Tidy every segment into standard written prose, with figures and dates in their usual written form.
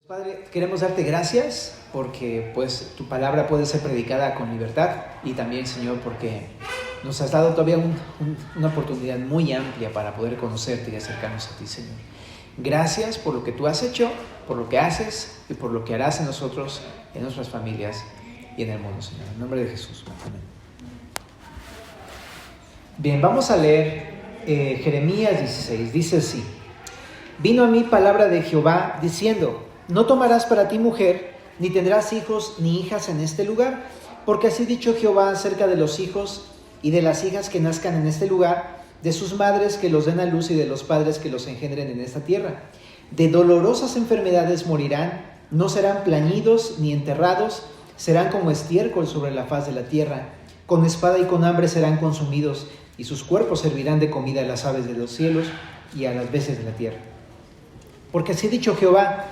Padre, queremos darte gracias porque pues tu palabra puede ser predicada con libertad y también, Señor, porque nos has dado todavía una oportunidad muy amplia para poder conocerte y acercarnos a ti, Señor. Gracias por lo que tú has hecho, por lo que haces y por lo que harás en nosotros, en nuestras familias y en el mundo, Señor. En nombre de Jesús. Amén. Bien, vamos a leer Jeremías 16. Dice así: Vino a mí palabra de Jehová diciendo: No tomarás para ti mujer, ni tendrás hijos ni hijas en este lugar, porque así ha dicho Jehová acerca de los hijos y de las hijas que nazcan en este lugar, de sus madres que los den a luz y de los padres que los engendren en esta tierra. De dolorosas enfermedades morirán, no serán plañidos ni enterrados, serán como estiércol sobre la faz de la tierra. Con espada y con hambre serán consumidos, y sus cuerpos servirán de comida a las aves de los cielos y a las bestias de la tierra. Porque así ha dicho Jehová: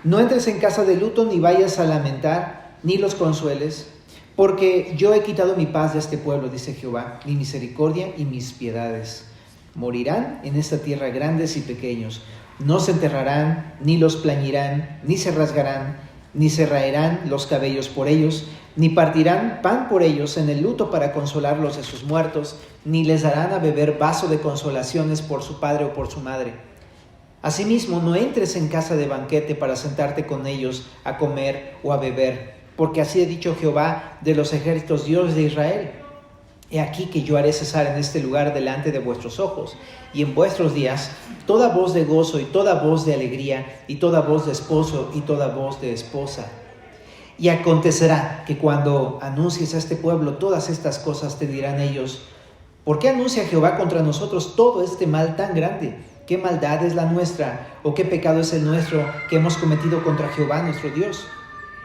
No entres en casa de luto, ni vayas a lamentar, ni los consueles, porque yo he quitado mi paz de este pueblo, dice Jehová, mi misericordia y mis piedades. Morirán en esta tierra grandes y pequeños, no se enterrarán, ni los plañirán, ni se rasgarán, ni se raerán los cabellos por ellos, ni partirán pan por ellos en el luto para consolarlos de sus muertos, ni les darán a beber vaso de consolaciones por su padre o por su madre. Asimismo, no entres en casa de banquete para sentarte con ellos a comer o a beber, porque así ha dicho Jehová de los ejércitos, Dios de Israel: He aquí que yo haré cesar en este lugar delante de vuestros ojos, y en vuestros días, toda voz de gozo y toda voz de alegría, y toda voz de esposo y toda voz de esposa. Y acontecerá que cuando anuncies a este pueblo todas estas cosas, te dirán ellos: ¿Por qué anuncia Jehová contra nosotros todo este mal tan grande? ¿Qué maldad es la nuestra? ¿O qué pecado es el nuestro que hemos cometido contra Jehová nuestro Dios?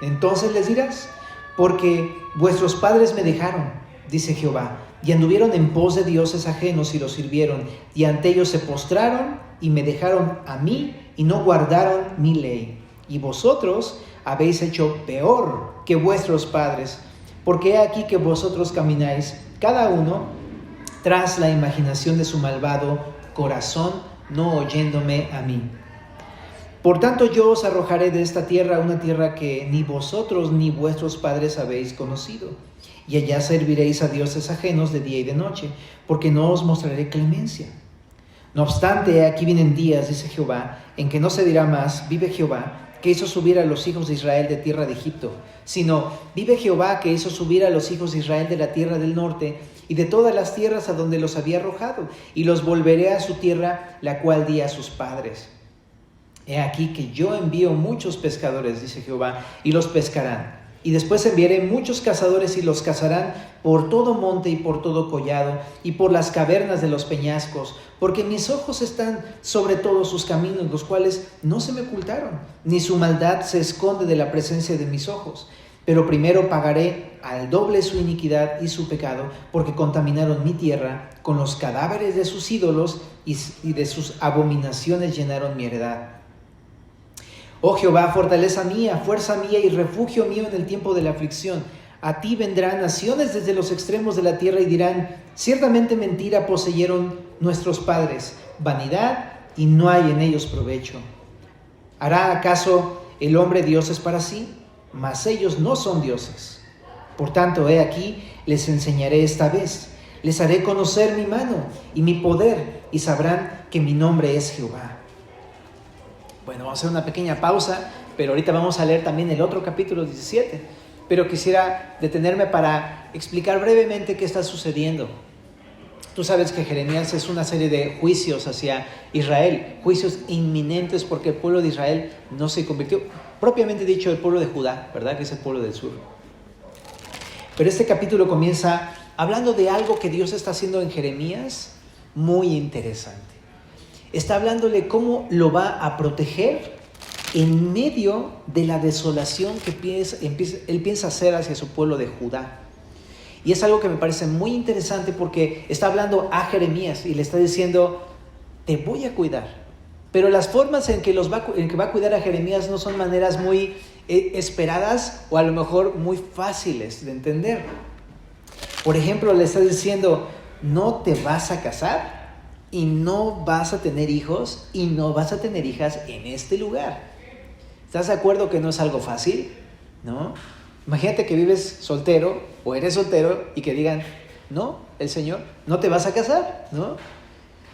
Entonces les dirás: Porque vuestros padres me dejaron, dice Jehová, y anduvieron en pos de dioses ajenos y los sirvieron, y ante ellos se postraron y me dejaron a mí y no guardaron mi ley. Y vosotros habéis hecho peor que vuestros padres, porque he aquí que vosotros camináis, cada uno tras la imaginación de su malvado corazón, no oyéndome a mí. Por tanto, yo os arrojaré de esta tierra, una tierra que ni vosotros ni vuestros padres habéis conocido, y allá serviréis a dioses ajenos de día y de noche, porque no os mostraré clemencia. No obstante, aquí vienen días, dice Jehová, en que no se dirá más: vive Jehová, que hizo subir a los hijos de Israel de tierra de Egipto, sino: vive Jehová, que hizo subir a los hijos de Israel de la tierra del norte y de todas las tierras a donde los había arrojado, y los volveré a su tierra, la cual di a sus padres. He aquí que yo envío muchos pescadores, dice Jehová, y los pescarán. Y después enviaré muchos cazadores y los cazarán por todo monte y por todo collado y por las cavernas de los peñascos, porque mis ojos están sobre todos sus caminos, los cuales no se me ocultaron, ni su maldad se esconde de la presencia de mis ojos. Pero primero pagaré al doble su iniquidad y su pecado, porque contaminaron mi tierra con los cadáveres de sus ídolos y de sus abominaciones llenaron mi heredad. Oh Jehová, fortaleza mía, fuerza mía y refugio mío en el tiempo de la aflicción. A ti vendrán naciones desde los extremos de la tierra y dirán: ciertamente mentira poseyeron nuestros padres, vanidad, y no hay en ellos provecho. ¿Hará acaso el hombre dioses para sí? Mas ellos no son dioses. Por tanto, he aquí, les enseñaré esta vez. Les haré conocer mi mano y mi poder, y sabrán que mi nombre es Jehová. Bueno, vamos a hacer una pequeña pausa, pero ahorita vamos a leer también el otro capítulo 17. Pero quisiera detenerme para explicar brevemente qué está sucediendo. Tú sabes que Jeremías es una serie de juicios hacia Israel, juicios inminentes porque el pueblo de Israel no se convirtió, propiamente dicho el pueblo de Judá, ¿verdad? Que es el pueblo del sur. Pero este capítulo comienza hablando de algo que Dios está haciendo en Jeremías muy interesante. Está hablándole cómo lo va a proteger en medio de la desolación que él piensa hacer hacia su pueblo de Judá. Y es algo que me parece muy interesante porque está hablando a Jeremías y le está diciendo: te voy a cuidar. Pero las formas en que va a cuidar a Jeremías no son maneras muy esperadas o a lo mejor muy fáciles de entender. Por ejemplo, le está diciendo: no te vas a casar y no vas a tener hijos y no vas a tener hijas en este lugar. ¿Estás de acuerdo que no es algo fácil? ¿No? Imagínate que vives soltero o eres soltero y que digan, no, el Señor, no te vas a casar, ¿no?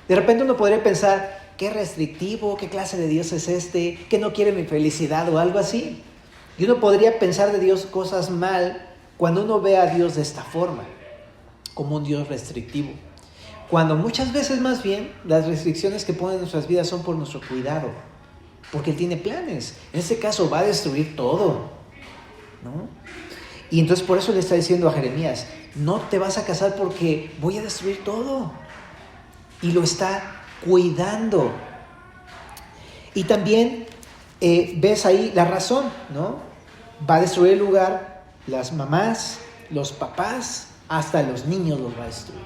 De repente uno podría pensar, qué restrictivo, qué clase de Dios es este, que no quiere mi felicidad o algo así. Y uno podría pensar de Dios cosas mal cuando uno ve a Dios de esta forma, como un Dios restrictivo. Cuando muchas veces más bien las restricciones que pone en nuestras vidas son por nuestro cuidado, porque Él tiene planes. En este caso va a destruir todo, ¿no? Y entonces por eso le está diciendo a Jeremías, no te vas a casar porque voy a destruir todo. Y lo está cuidando. Y también ves ahí la razón, ¿no? Va a destruir el lugar, las mamás, los papás, hasta los niños los va a destruir.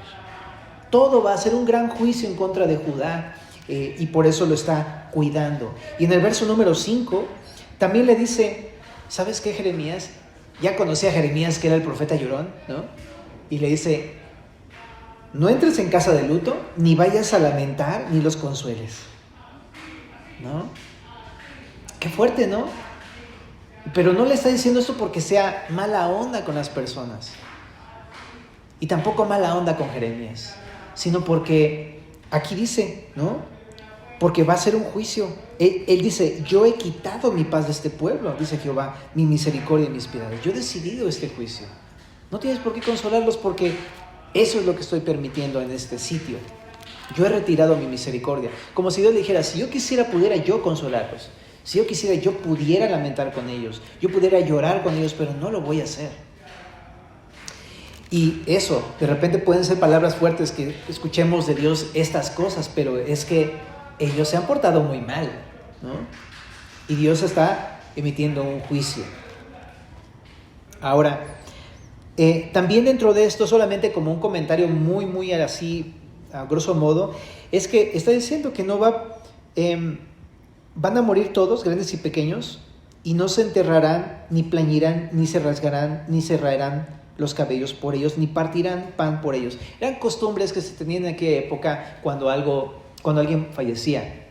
Todo va a ser un gran juicio en contra de Judá, y por eso lo está cuidando. Y en el verso número 5 también le dice, ¿sabes qué, Jeremías? Ya conocí a Jeremías, que era el profeta llorón, ¿no? Y le dice, no entres en casa de luto, ni vayas a lamentar, ni los consueles, ¿no? Qué fuerte, ¿no? Pero no le está diciendo esto porque sea mala onda con las personas, y tampoco mala onda con Jeremías, sino porque aquí dice, ¿no? Porque va a ser un juicio. Él dice, yo he quitado mi paz de este pueblo, dice Jehová, mi misericordia y mis piedades. Yo he decidido este juicio. No tienes por qué consolarlos porque eso es lo que estoy permitiendo en este sitio. Yo he retirado mi misericordia. Como si Dios le dijera, si yo quisiera, pudiera yo consolarlos. Si yo quisiera, yo pudiera lamentar con ellos. Yo pudiera llorar con ellos, pero no lo voy a hacer. Y eso, de repente pueden ser palabras fuertes que escuchemos de Dios estas cosas, pero es que ellos se han portado muy mal, ¿no? Y Dios está emitiendo un juicio. Ahora, también dentro de esto, solamente como un comentario muy así, a grosso modo, es que está diciendo que no van a morir todos, grandes y pequeños, y no se enterrarán, ni plañirán, ni se rasgarán, ni se raerán los cabellos por ellos, ni partirán pan por ellos. Eran costumbres que se tenían en aquella época cuando alguien fallecía.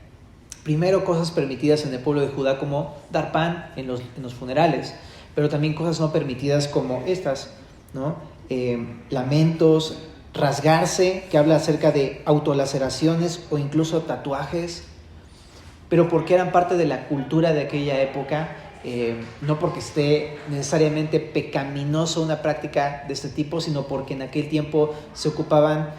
Primero, cosas permitidas en el pueblo de Judá, como dar pan en los funerales, pero también cosas no permitidas como estas, ¿no? Lamentos, rasgarse, que habla acerca de autolaceraciones o incluso tatuajes, pero porque eran parte de la cultura de aquella época, no porque esté necesariamente pecaminoso una práctica de este tipo, sino porque en aquel tiempo se ocupaban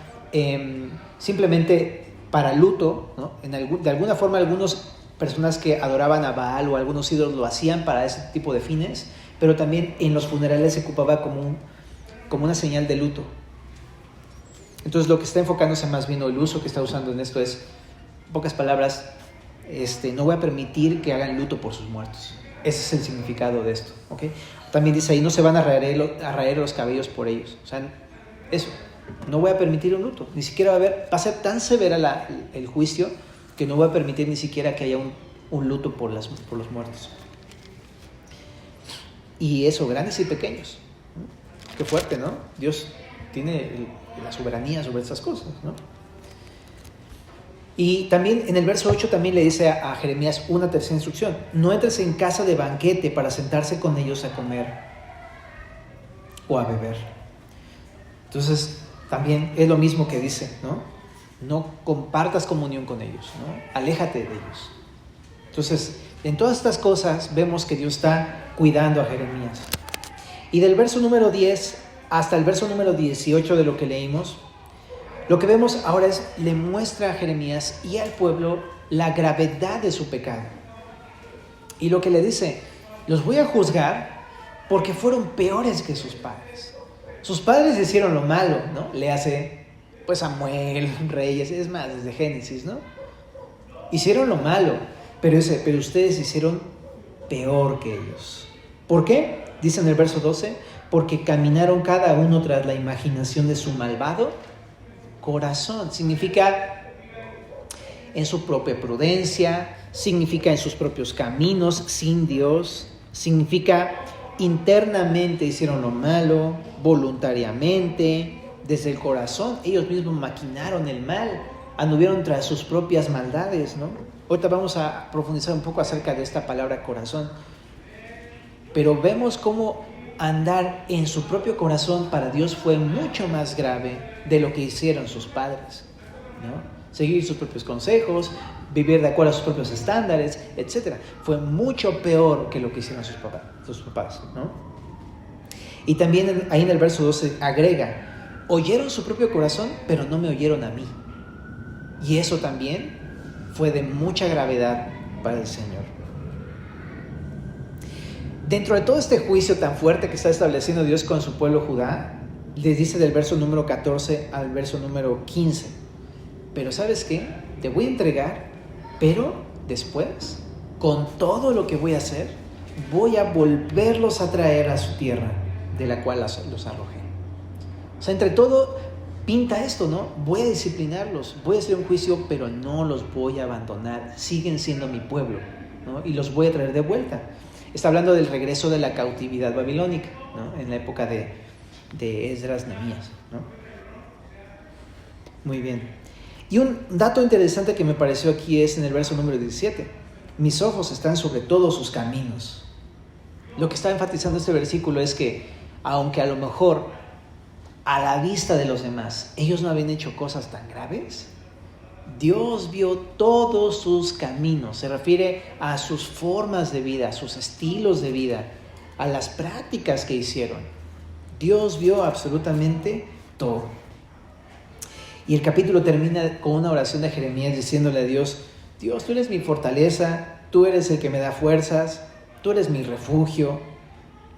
simplemente para luto, ¿no? De alguna forma, algunas personas que adoraban a Baal o algunos ídolos lo hacían para ese tipo de fines, pero también en los funerales se ocupaba como una señal de luto. Entonces, lo que está enfocándose más bien, o el uso que está usando en esto es, en pocas palabras, no voy a permitir que hagan luto por sus muertos. Ese es el significado de esto, ¿ok? También dice ahí, no se van a raer los cabellos por ellos. O sea, eso. No voy a permitir un luto, ni siquiera va a ser tan severa el juicio que no voy a permitir ni siquiera que haya un luto por los muertos. Y eso, grandes y pequeños. Qué fuerte, ¿no? Dios tiene la soberanía sobre estas cosas, ¿no? Y también en el verso 8 también le dice a Jeremías una tercera instrucción: no entres en casa de banquete para sentarse con ellos a comer o a beber. Entonces, también es lo mismo que dice, ¿no? No compartas comunión con ellos, ¿no? Aléjate de ellos. Entonces, en todas estas cosas vemos que Dios está cuidando a Jeremías. Y del verso número 10 hasta el verso número 18 de lo que leímos, lo que vemos ahora le muestra a Jeremías y al pueblo la gravedad de su pecado. Y lo que le dice, los voy a juzgar porque fueron peores que sus padres. Sus padres hicieron lo malo, ¿no? Le hace, pues, Samuel, Reyes, es más, desde Génesis, ¿no? Hicieron lo malo, pero ustedes hicieron peor que ellos. ¿Por qué? Dice en el verso 12, porque caminaron cada uno tras la imaginación de su malvado corazón. Significa en su propia prudencia, significa en sus propios caminos sin Dios, significa internamente hicieron lo malo, voluntariamente, desde el corazón, ellos mismos maquinaron el mal, anduvieron tras sus propias maldades, ¿no? Ahorita vamos a profundizar un poco acerca de esta palabra corazón. Pero vemos cómo andar en su propio corazón para Dios fue mucho más grave de lo que hicieron sus padres, ¿no? Seguir sus propios consejos, vivir de acuerdo a sus propios estándares, etc. Fue mucho peor que lo que hicieron sus papás, ¿no? Y también ahí en el verso 12 agrega, oyeron su propio corazón, pero no me oyeron a mí. Y eso también fue de mucha gravedad para el Señor. Dentro de todo este juicio tan fuerte que está estableciendo Dios con su pueblo Judá, les dice del verso número 14 al verso número 15, pero ¿sabes qué? Te voy a entregar, pero después, con todo lo que voy a hacer, voy a volverlos a traer a su tierra, de la cual los arrojé. O sea, entre todo pinta esto, ¿no? Voy a disciplinarlos, voy a hacer un juicio, pero no los voy a abandonar, siguen siendo mi pueblo, ¿no? Y los voy a traer de vuelta. Está hablando del regreso de la cautividad babilónica, ¿no? En la época de Esdras, Nehemías, ¿no? Muy bien. Y un dato interesante que me pareció aquí es en el verso número 17. Mis ojos están sobre todos sus caminos. Lo que está enfatizando este versículo es que, aunque a lo mejor a la vista de los demás ellos no habían hecho cosas tan graves, Dios vio todos sus caminos. Se refiere a sus formas de vida, a sus estilos de vida, a las prácticas que hicieron. Dios vio absolutamente todo. Y el capítulo termina con una oración de Jeremías diciéndole a Dios, Dios, tú eres mi fortaleza, tú eres el que me da fuerzas, tú eres mi refugio.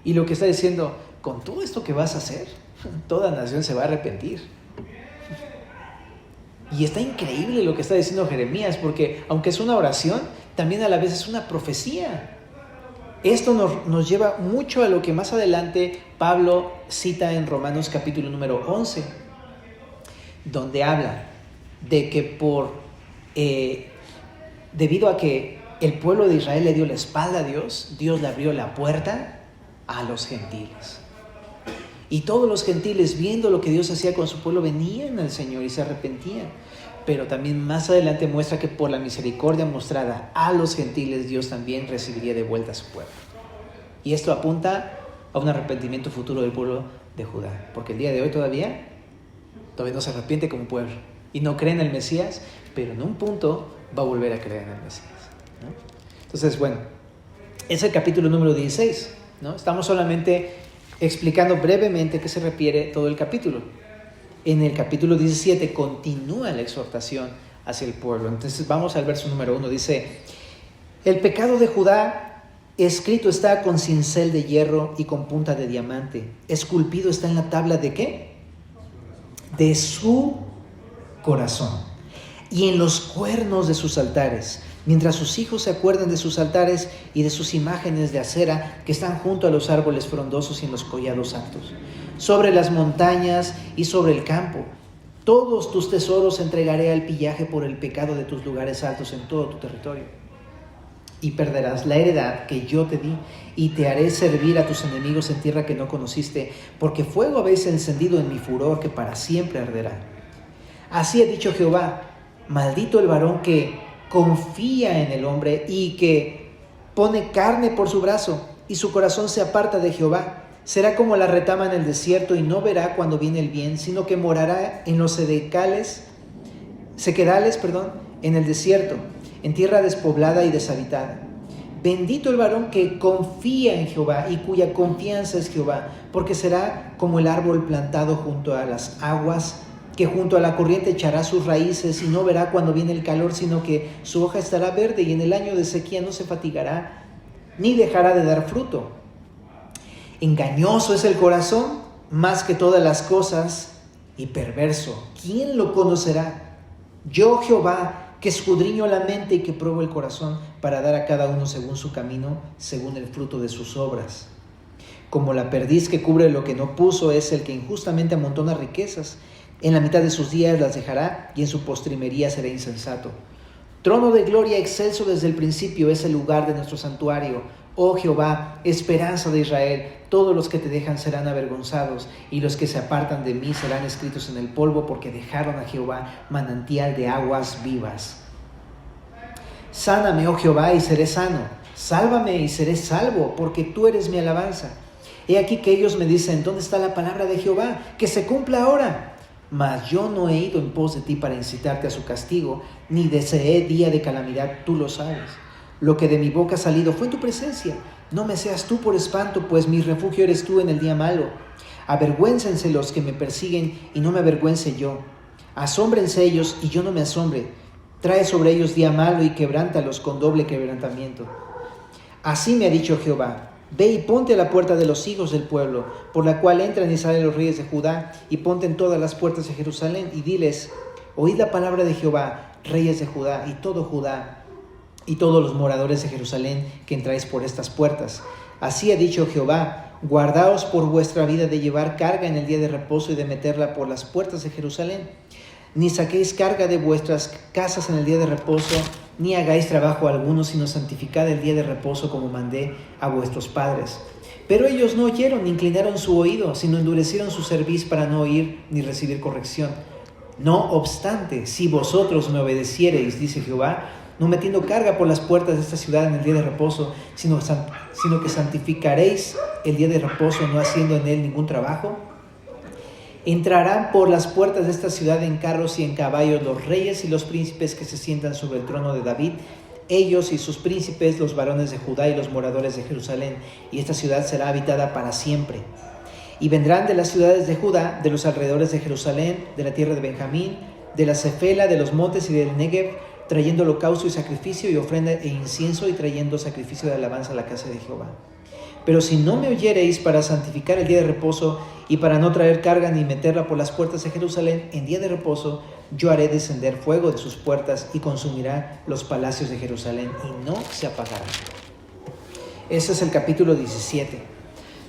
Y lo que está diciendo, con todo esto que vas a hacer, toda nación se va a arrepentir. Y está increíble lo que está diciendo Jeremías, porque aunque es una oración, también a la vez es una profecía. Esto nos lleva mucho a lo que más adelante Pablo cita en Romanos capítulo número 11, donde habla de que debido a que el pueblo de Israel le dio la espalda a Dios, Dios le abrió la puerta a los gentiles. Y todos los gentiles, viendo lo que Dios hacía con su pueblo, venían al Señor y se arrepentían. Pero también más adelante muestra que por la misericordia mostrada a los gentiles, Dios también recibiría de vuelta a su pueblo. Y esto apunta a un arrepentimiento futuro del pueblo de Judá. Porque el día de hoy todavía no se arrepiente como pueblo. Y no cree en el Mesías, pero en un punto va a volver a creer en el Mesías, ¿no? Entonces, bueno, es el capítulo número 16, ¿no? Estamos solamente explicando brevemente a qué se refiere todo el capítulo. En el capítulo 17 continúa la exhortación hacia el pueblo. Entonces vamos al verso número 1. Dice, el pecado de Judá escrito está con cincel de hierro y con punta de diamante. Esculpido está en la tabla ¿de qué? De su corazón y en los cuernos de sus altares. Mientras sus hijos se acuerdan de sus altares y de sus imágenes de acera que están junto a los árboles frondosos y en los collados altos, sobre las montañas y sobre el campo. Todos tus tesoros entregaré al pillaje por el pecado de tus lugares altos en todo tu territorio. Y perderás la heredad que yo te di, y te haré servir a tus enemigos en tierra que no conociste, porque fuego habéis encendido en mi furor que para siempre arderá. Así ha dicho Jehová, maldito el varón que confía en el hombre y que pone carne por su brazo, y su corazón se aparta de Jehová. Será como la retama en el desierto y no verá cuando viene el bien, sino que morará en los sequedales, en el desierto, en tierra despoblada y deshabitada. Bendito el varón que confía en Jehová y cuya confianza es Jehová, porque será como el árbol plantado junto a las aguas, que junto a la corriente echará sus raíces y no verá cuando viene el calor, sino que su hoja estará verde y en el año de sequía no se fatigará, ni dejará de dar fruto. Engañoso es el corazón más que todas las cosas y perverso. ¿Quién lo conocerá? Yo, Jehová, que escudriño la mente y que pruebo el corazón para dar a cada uno según su camino, según el fruto de sus obras. Como la perdiz que cubre lo que no puso es el que injustamente amontona riquezas. En la mitad de sus días las dejará y en su postrimería será insensato. Trono de gloria excelso desde el principio es el lugar de nuestro santuario. Oh Jehová, esperanza de Israel, todos los que te dejan serán avergonzados, y los que se apartan de mí serán escritos en el polvo, porque dejaron a Jehová manantial de aguas vivas. Sáname, oh Jehová, y seré sano. Sálvame y seré salvo, porque tú eres mi alabanza. He aquí que ellos me dicen, ¿dónde está la palabra de Jehová? Que se cumpla ahora. Mas yo no he ido en pos de ti para incitarte a su castigo, ni deseé día de calamidad, tú lo sabes. Lo que de mi boca ha salido fue en tu presencia. No me seas tú por espanto, pues mi refugio eres tú en el día malo. Avergüéncense los que me persiguen, y no me avergüence yo. Asómbrense ellos, y yo no me asombre. Trae sobre ellos día malo, y quebrántalos con doble quebrantamiento. Así me ha dicho Jehová: ve y ponte a la puerta de los hijos del pueblo, por la cual entran y salen los reyes de Judá, y ponte en todas las puertas de Jerusalén, y diles: oíd la palabra de Jehová, reyes de Judá, y todo Judá, y todos los moradores de Jerusalén, que entráis por estas puertas. Así ha dicho Jehová: guardaos por vuestra vida de llevar carga en el día de reposo y de meterla por las puertas de Jerusalén. Ni saquéis carga de vuestras casas en el día de reposo, ni hagáis trabajo alguno, sino santificad el día de reposo como mandé a vuestros padres. Pero ellos no oyeron ni inclinaron su oído, sino endurecieron su cerviz para no oír ni recibir corrección. No obstante, si vosotros me obedeciereis, dice Jehová, no metiendo carga por las puertas de esta ciudad en el día de reposo, sino que santificaréis el día de reposo, no haciendo en él ningún trabajo, entrarán por las puertas de esta ciudad en carros y en caballos los reyes y los príncipes que se sientan sobre el trono de David, ellos y sus príncipes, los varones de Judá y los moradores de Jerusalén, y esta ciudad será habitada para siempre. Y vendrán de las ciudades de Judá, de los alrededores de Jerusalén, de la tierra de Benjamín, de la Cefela, de los montes y del Negev, trayendo holocausto y sacrificio y ofrenda e incienso, y trayendo sacrificio de alabanza a la casa de Jehová. Pero si no me oyereis para santificar el día de reposo y para no traer carga ni meterla por las puertas de Jerusalén en día de reposo, yo haré descender fuego de sus puertas y consumirá los palacios de Jerusalén y no se apagará. Ese es el capítulo 17.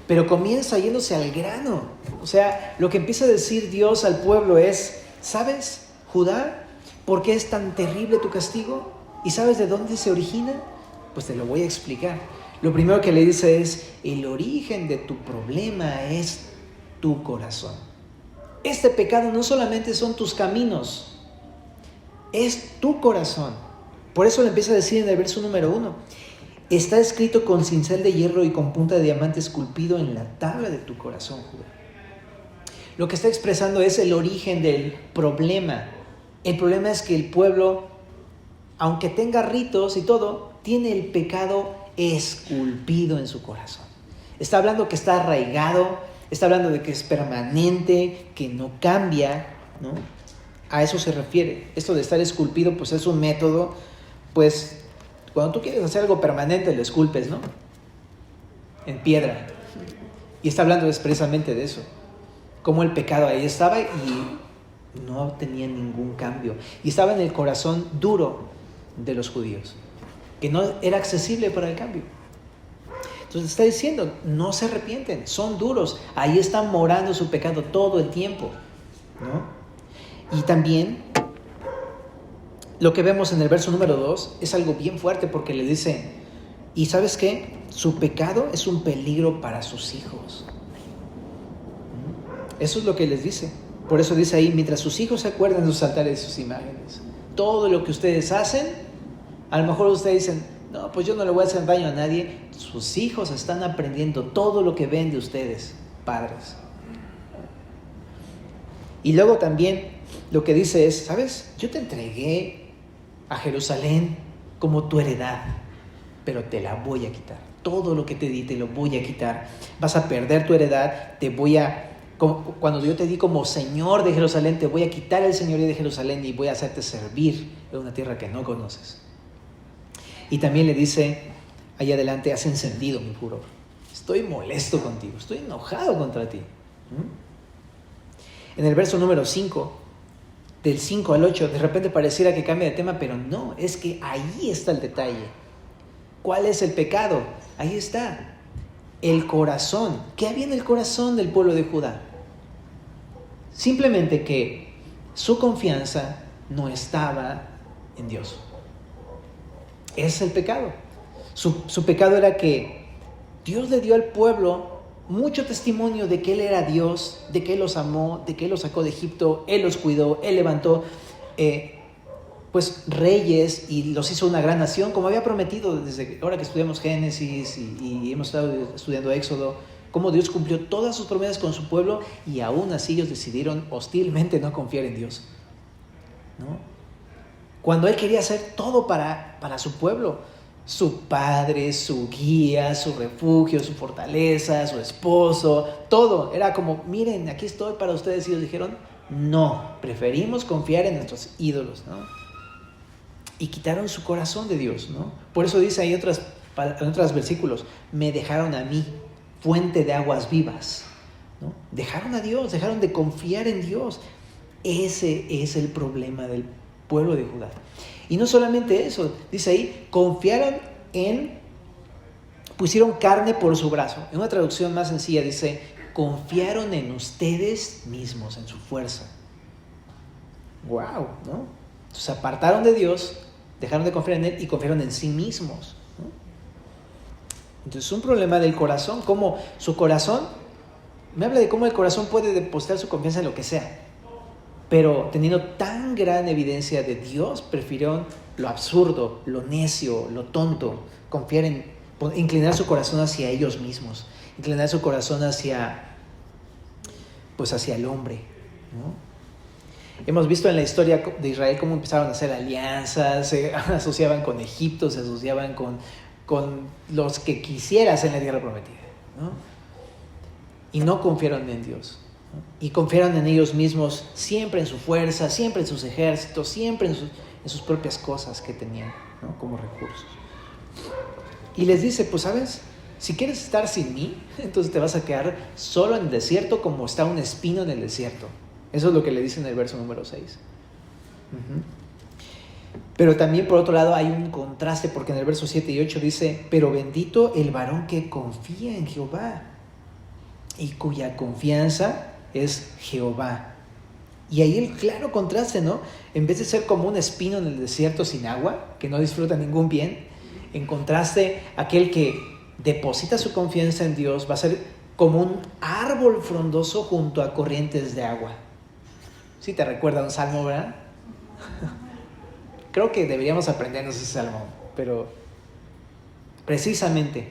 Pero comienza yéndose al grano. O sea, lo que empieza a decir Dios al pueblo es: ¿sabes, Judá, por qué es tan terrible tu castigo? ¿Y sabes de dónde se origina? Pues te lo voy a explicar. Lo primero que le dice es: el origen de tu problema es tu corazón. Este pecado no solamente son tus caminos, es tu corazón. Por eso le empieza a decir en el verso número 1: está escrito con cincel de hierro y con punta de diamante esculpido en la tabla de tu corazón, Judá. Lo que está expresando es el origen del problema. El problema es que el pueblo, aunque tenga ritos y todo, tiene el pecado esculpido en su corazón. Está hablando que está arraigado, está hablando de que es permanente, que no cambia, ¿no? A eso se refiere. Esto de estar esculpido, pues es un método, pues cuando tú quieres hacer algo permanente, lo esculpes, ¿no? En piedra. Y está hablando expresamente de eso. Cómo el pecado ahí estaba y no tenía ningún cambio. Y estaba en el corazón duro de los judíos, que no era accesible para el cambio. Entonces está diciendo: no se arrepienten, son duros, ahí están morando su pecado todo el tiempo, ¿no? Y también lo que vemos en el verso número 2 es algo bien fuerte, porque le dice: ¿y sabes qué? Su pecado es un peligro para sus hijos. Eso es lo que les dice. Por eso dice ahí: mientras sus hijos se acuerdan de sus altares y sus imágenes, todo lo que ustedes hacen, a lo mejor ustedes dicen: no, pues yo no le voy a hacer daño a nadie. Sus hijos están aprendiendo todo lo que ven de ustedes, padres. Y luego también lo que dice es: ¿sabes? Yo te entregué a Jerusalén como tu heredad, pero te la voy a quitar. Todo lo que te di te lo voy a quitar. Vas a perder tu heredad, cuando yo te di como señor de Jerusalén, te voy a quitar el señorío de Jerusalén y voy a hacerte servir en una tierra que no conoces. Y también le dice allá adelante: has encendido mi furor. Estoy molesto contigo, estoy enojado contra ti. En el verso número 5, del 5 al 8, de repente pareciera que cambia de tema, pero no, es que ahí está el detalle. ¿Cuál es el pecado? Ahí está. El corazón. ¿Qué había en el corazón del pueblo de Judá? Simplemente que su confianza no estaba en Dios. Ese es el pecado. Su pecado era que Dios le dio al pueblo mucho testimonio de que Él era Dios, de que Él los amó, de que Él los sacó de Egipto, Él los cuidó, Él levantó pues reyes y los hizo una gran nación, como había prometido desde ahora que estudiamos Génesis y hemos estado estudiando Éxodo, cómo Dios cumplió todas sus promesas con su pueblo y aún así ellos decidieron hostilmente no confiar en Dios, ¿no? Cuando Él quería hacer todo para su pueblo, su padre, su guía, su refugio, su fortaleza, su esposo, todo. Era como, miren, aquí estoy para ustedes. Y ellos dijeron, no, preferimos confiar en nuestros ídolos, ¿no? Y quitaron su corazón de Dios, ¿no? Por eso dice ahí en otros versículos, me dejaron a mí, fuente de aguas vivas, ¿no? Dejaron a Dios, dejaron de confiar en Dios. Ese es el problema del pueblo de Judá. Y no solamente eso, dice ahí, pusieron carne por su brazo. En una traducción más sencilla dice, confiaron en ustedes mismos, en su fuerza. ¡Wow! ¿No? Se apartaron de Dios, dejaron de confiar en Él y confiaron en sí mismos, ¿no? Entonces, un problema del corazón, como su corazón, me habla de cómo el corazón puede depositar su confianza en lo que sea. Pero teniendo tan gran evidencia de Dios, prefirieron lo absurdo, lo necio, lo tonto, inclinar su corazón hacia ellos mismos, inclinar su corazón hacia el hombre, ¿no? Hemos visto en la historia de Israel cómo empezaron a hacer alianzas, se asociaban con Egipto, se asociaban con los que quisieras en la tierra prometida, ¿no? Y no confiaron en Dios. Y confiaron en ellos mismos, siempre en su fuerza, siempre en sus ejércitos, siempre en sus propias cosas que tenían, ¿no? Como recursos. Y les dice, pues sabes, si quieres estar sin mí, entonces te vas a quedar solo en el desierto como está un espino en el desierto. Eso es lo que le dice en el verso número 6. Pero también por otro lado hay un contraste, porque en el verso 7 y 8 dice, pero bendito el varón que confía en Jehová y cuya confianza es Jehová. Y ahí el claro contraste, ¿no? En vez de ser como un espino en el desierto sin agua, que no disfruta ningún bien, en contraste, aquel que deposita su confianza en Dios va a ser como un árbol frondoso junto a corrientes de agua. ¿Sí te recuerda un salmo, verdad? Creo que deberíamos aprendernos ese salmo, pero precisamente,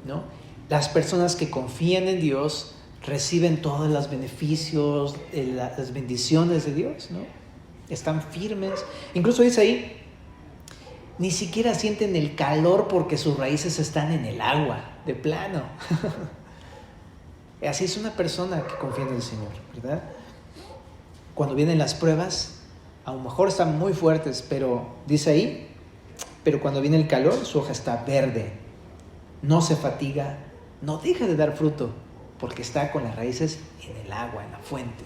¿no? Las personas que confían en Dios reciben todos los beneficios, las bendiciones de Dios, ¿no? Están firmes. Incluso dice ahí, ni siquiera sienten el calor porque sus raíces están en el agua, de plano. Así es una persona que confía en el Señor, ¿verdad? Cuando vienen las pruebas, a lo mejor están muy fuertes, pero dice ahí, pero cuando viene el calor, su hoja está verde, no se fatiga, no deja de dar fruto, porque está con las raíces en el agua, en la fuente.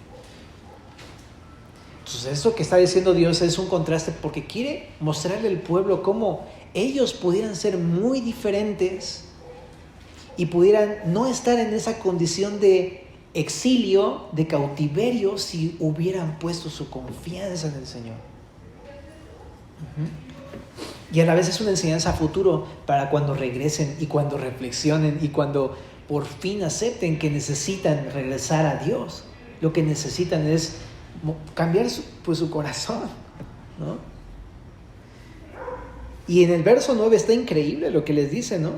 Entonces, esto que está diciendo Dios es un contraste, porque quiere mostrarle al pueblo cómo ellos pudieran ser muy diferentes y pudieran no estar en esa condición de exilio, de cautiverio, si hubieran puesto su confianza en el Señor. Y a la vez es una enseñanza a futuro para cuando regresen y cuando reflexionen y cuando por fin acepten que necesitan regresar a Dios. Lo que necesitan es cambiar su corazón, ¿no? Y en el verso 9 está increíble lo que les dice, ¿no?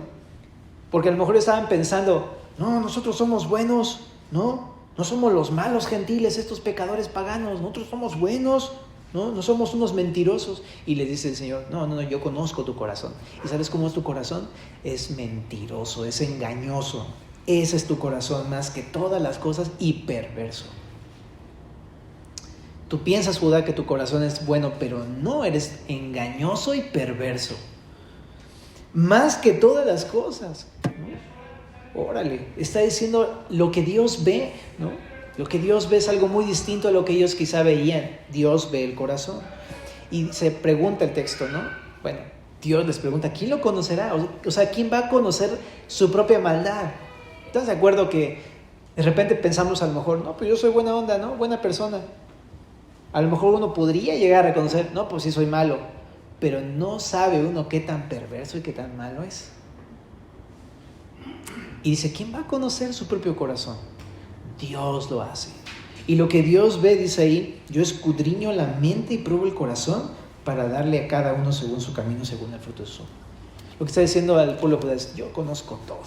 Porque a lo mejor estaban pensando, no, nosotros somos buenos, no somos los malos gentiles, estos pecadores paganos, nosotros somos buenos, no somos unos mentirosos. Y les dice el Señor, no, yo conozco tu corazón. ¿Y sabes cómo es tu corazón? Es mentiroso, es engañoso. Ese es tu corazón más que todas las cosas, y perverso. Tú piensas, Judá, que tu corazón es bueno, pero no, eres engañoso y perverso. Más que todas las cosas, ¿no? Órale, está diciendo lo que Dios ve, ¿no? Lo que Dios ve es algo muy distinto a lo que ellos quizá veían. Dios ve el corazón. Y se pregunta el texto, ¿no? Bueno, Dios les pregunta, ¿quién lo conocerá? O sea, ¿quién va a conocer su propia maldad? ¿Estás de acuerdo que de repente pensamos a lo mejor, no, pues yo soy buena onda, ¿no? Buena persona. A lo mejor uno podría llegar a reconocer, no, pues sí soy malo. Pero no sabe uno qué tan perverso y qué tan malo es. Y dice, ¿quién va a conocer su propio corazón? Dios lo hace. Y lo que Dios ve, dice ahí, yo escudriño la mente y pruebo el corazón para darle a cada uno según su camino, según el fruto de su obra. Lo que está diciendo al pueblo de Judá es: yo conozco todo.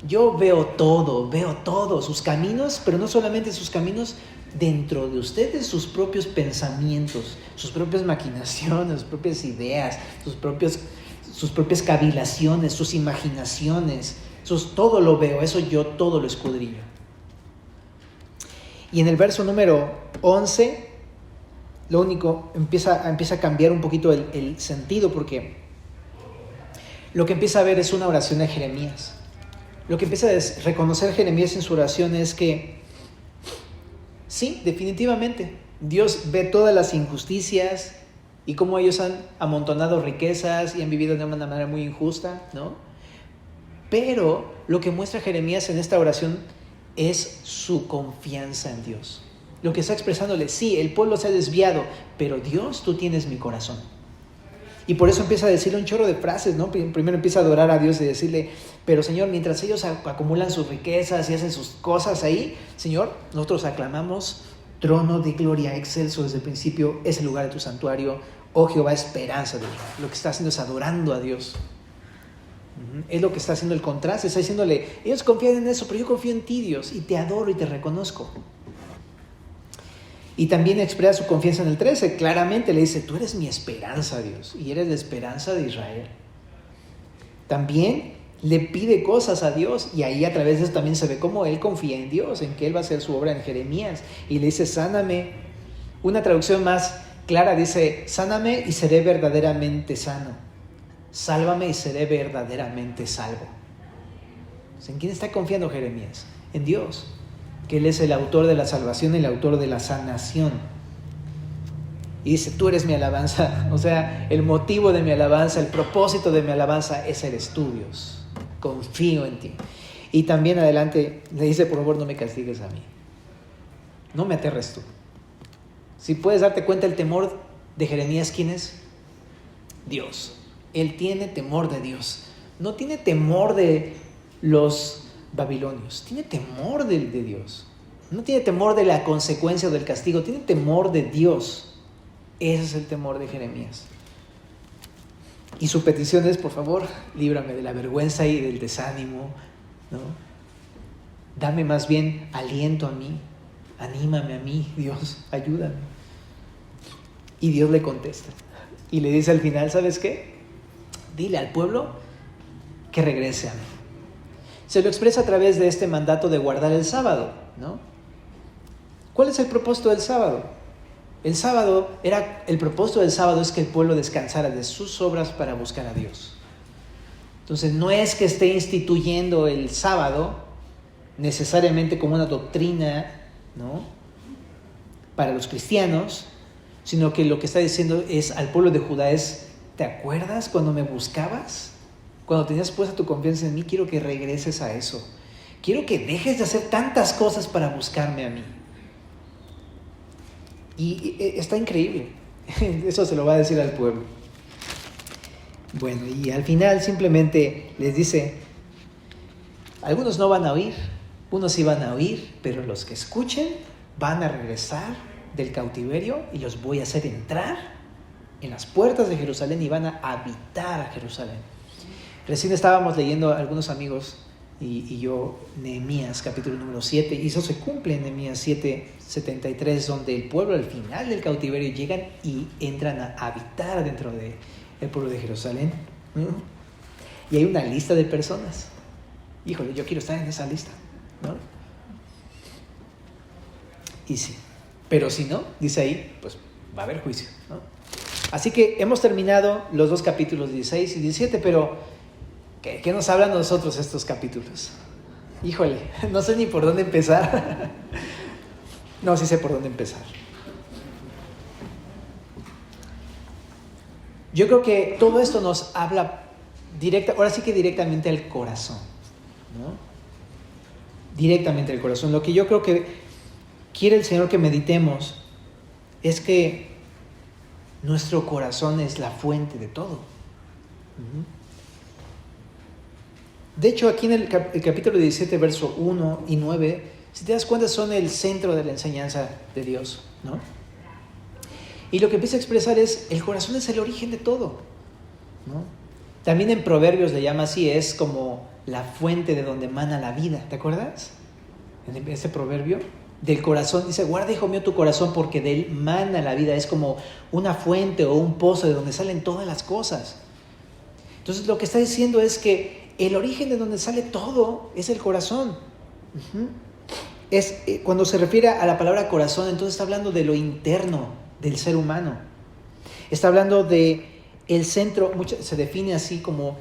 Yo veo todo, sus caminos, pero no solamente sus caminos, dentro de ustedes sus propios pensamientos, sus propias maquinaciones, sus propias ideas, sus propias cavilaciones, sus imaginaciones. Todo lo veo, eso yo todo lo escudriño. Y en el verso número 11, lo único, empieza a cambiar un poquito el sentido, porque lo que empieza a ver es una oración de Jeremías. Lo que empieza a reconocer Jeremías en su oración es que sí, definitivamente, Dios ve todas las injusticias y cómo ellos han amontonado riquezas y han vivido de una manera muy injusta, ¿no? Pero lo que muestra Jeremías en esta oración es su confianza en Dios. Lo que está expresándole: sí, el pueblo se ha desviado, pero Dios, tú tienes mi corazón. Y por eso empieza a decirle un chorro de frases, ¿no? Primero empieza a adorar a Dios y decirle: pero Señor, mientras ellos acumulan sus riquezas y hacen sus cosas ahí, Señor, nosotros aclamamos: trono de gloria, excelso desde el principio, es el lugar de tu santuario, oh Jehová, esperanza de Israel. Lo que está haciendo es adorando a Dios. Es lo que está haciendo el contraste, está diciéndole: ellos confían en eso, pero yo confío en ti, Dios, y te adoro y te reconozco. Y también expresa su confianza en el 13, claramente le dice: tú eres mi esperanza, Dios, y eres la esperanza de Israel. También le pide cosas a Dios, y ahí a través de eso también se ve cómo él confía en Dios, en que él va a hacer su obra en Jeremías, y le dice: sáname. Una traducción más clara dice: sáname y seré verdaderamente sano, sálvame y seré verdaderamente salvo. ¿En quién está confiando Jeremías? En Dios, que Él es el autor de la salvación y el autor de la sanación. Y dice: tú eres mi alabanza. O sea, el motivo de mi alabanza, el propósito de mi alabanza eres tú, Dios. Confío en ti. Y también adelante le dice: por favor, no me castigues a mí, no me aterres tú. Si puedes darte cuenta, el temor de Jeremías, ¿quién es? Dios. Él tiene temor de Dios. No tiene temor de los babilonios, tiene temor de Dios. No tiene temor de la consecuencia o del castigo, tiene temor de Dios. Ese es el temor de Jeremías. Y su petición es: por favor, líbrame de la vergüenza y del desánimo, ¿no? Dame más bien aliento a mí, anímame a mí, Dios, ayúdame. Y Dios le contesta y le dice al final: ¿sabes qué? Dile al pueblo que regrese a mí. Se lo expresa a través de este mandato de guardar el sábado, ¿no? ¿Cuál es el propósito del sábado? El propósito del sábado es que el pueblo descansara de sus obras para buscar a Dios. Entonces no es que esté instituyendo el sábado necesariamente como una doctrina, ¿no?, para los cristianos, sino que lo que está diciendo es al pueblo de Judá es: ¿te acuerdas cuando me buscabas? Cuando tenías puesta tu confianza en mí, quiero que regreses a eso. Quiero que dejes de hacer tantas cosas para buscarme a mí. Y está increíble. Eso se lo va a decir al pueblo. Bueno, y al final simplemente les dice: algunos no van a oír, unos sí van a oír, pero los que escuchen van a regresar del cautiverio y los voy a hacer entrar en las puertas de Jerusalén y van a habitar a Jerusalén. Recién estábamos leyendo algunos amigos y yo Nehemías capítulo número 7, y eso se cumple en Nehemías 7:73, donde el pueblo al final del cautiverio llegan y entran a habitar dentro del pueblo de Jerusalén. Y hay una lista de personas. Híjole, yo quiero estar en esa lista, ¿no? Y sí, pero si no, dice ahí, pues va a haber juicio, ¿no? Así que hemos terminado los dos capítulos 16 y 17, pero ¿qué nos hablan a nosotros estos capítulos? Híjole, no sé ni por dónde empezar. No, sí sé por dónde empezar. Yo creo que todo esto nos habla directamente al corazón, ¿no? Directamente al corazón. Lo que yo creo que quiere el Señor que meditemos es que nuestro corazón es la fuente de todo. De hecho, aquí en el capítulo 17, verso 1 y 9, si te das cuenta, son el centro de la enseñanza de Dios, ¿no? Y lo que empieza a expresar es, el corazón es el origen de todo, ¿no? También en Proverbios le llama así, es como la fuente de donde emana la vida, ¿te acuerdas? En ese proverbio, del corazón, dice, guarda, hijo mío, tu corazón, porque de él mana la vida, es como una fuente o un pozo de donde salen todas las cosas. Entonces lo que está diciendo es que el origen de donde sale todo es el corazón. Cuando se refiere a la palabra corazón, entonces está hablando de lo interno del ser humano. Está hablando de el centro, se define así como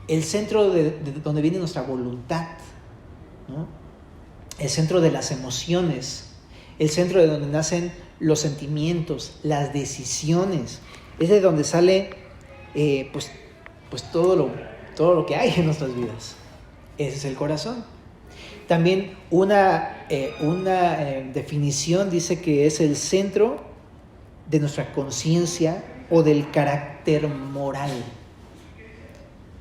el centro de donde viene nuestra voluntad, ¿no? El centro de las emociones, el centro de donde nacen los sentimientos, las decisiones. Es de donde sale pues todo lo que hay en nuestras vidas. Ese es el corazón. También una definición dice que es el centro de nuestra conciencia o del carácter moral.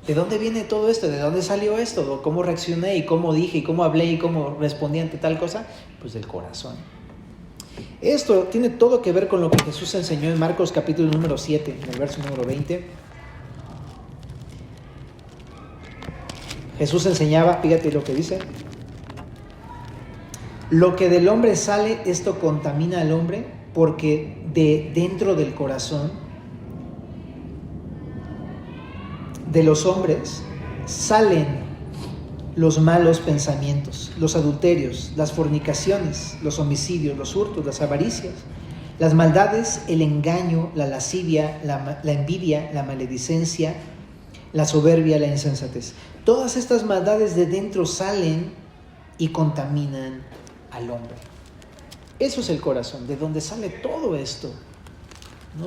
¿De dónde viene todo esto? ¿De dónde salió esto? ¿Cómo reaccioné? ¿Y cómo dije? ¿Y cómo hablé? ¿Y cómo respondí ante tal cosa? Pues del corazón. Esto tiene todo que ver con lo que Jesús enseñó en Marcos capítulo número 7, en el verso número 20. Jesús enseñaba, fíjate lo que dice: lo que del hombre sale, esto contamina al hombre, porque de dentro del corazón de los hombres salen los malos pensamientos, los adulterios, las fornicaciones, los homicidios, los hurtos, las avaricias, las maldades, el engaño, la lascivia, la envidia, la maledicencia, la soberbia, la insensatez. Todas estas maldades de dentro salen y contaminan al hombre. Eso es el corazón, de donde sale todo esto, ¿no?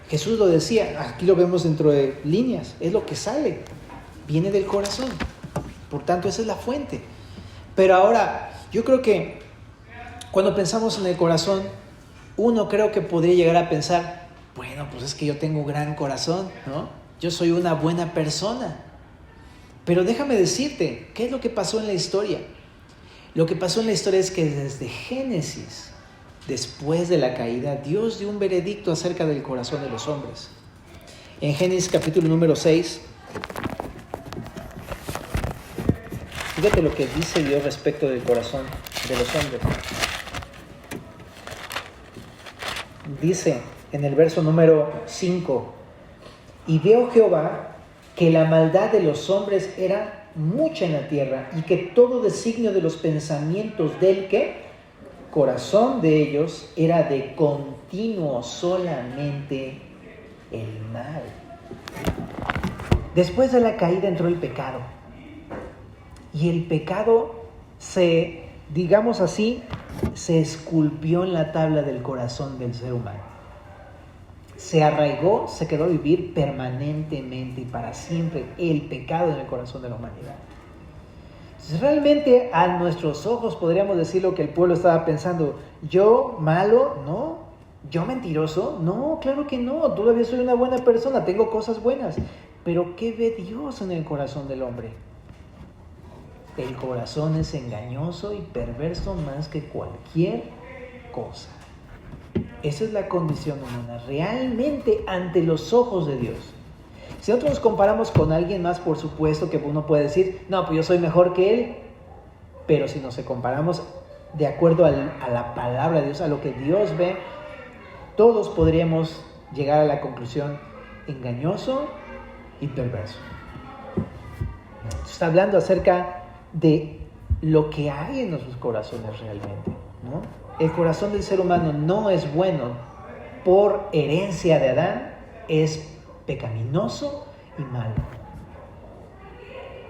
Jesús lo decía, aquí lo vemos dentro de líneas, es lo que sale, viene del corazón. Por tanto, esa es la fuente. Pero ahora, yo creo que cuando pensamos en el corazón, uno creo que podría llegar a pensar, bueno, pues es que yo tengo gran corazón, ¿no? Yo soy una buena persona. Pero déjame decirte, ¿qué es lo que pasó en la historia? Lo que pasó en la historia es que desde Génesis, después de la caída, Dios dio un veredicto acerca del corazón de los hombres. En Génesis capítulo número 6, fíjate lo que dice Dios respecto del corazón de los hombres. Dice en el verso número 5, y vio Jehová que la maldad de los hombres era mucha en la tierra, y que todo designio de los pensamientos del corazón de ellos era de continuo solamente el mal. Después de la caída entró el pecado, y el pecado digamos así, se esculpió en la tabla del corazón del ser humano. Se arraigó, se quedó a vivir permanentemente y para siempre el pecado en el corazón de la humanidad. Realmente a nuestros ojos podríamos decir lo que el pueblo estaba pensando: yo malo, no, yo mentiroso, no, claro que no, todavía soy una buena persona, tengo cosas buenas. Pero ¿qué ve Dios en el corazón del hombre? El corazón es engañoso y perverso más que cualquier cosa. Esa es la condición humana, realmente ante los ojos de Dios. Si nosotros nos comparamos con alguien más, por supuesto que uno puede decir, no, pues yo soy mejor que él. Pero si nos comparamos de acuerdo a la palabra de Dios, a lo que Dios ve, todos podríamos llegar a la conclusión: engañoso y perverso. Está hablando acerca de lo que hay en nuestros corazones realmente, ¿no? El corazón del ser humano no es bueno por herencia de Adán, es pecaminoso y malo.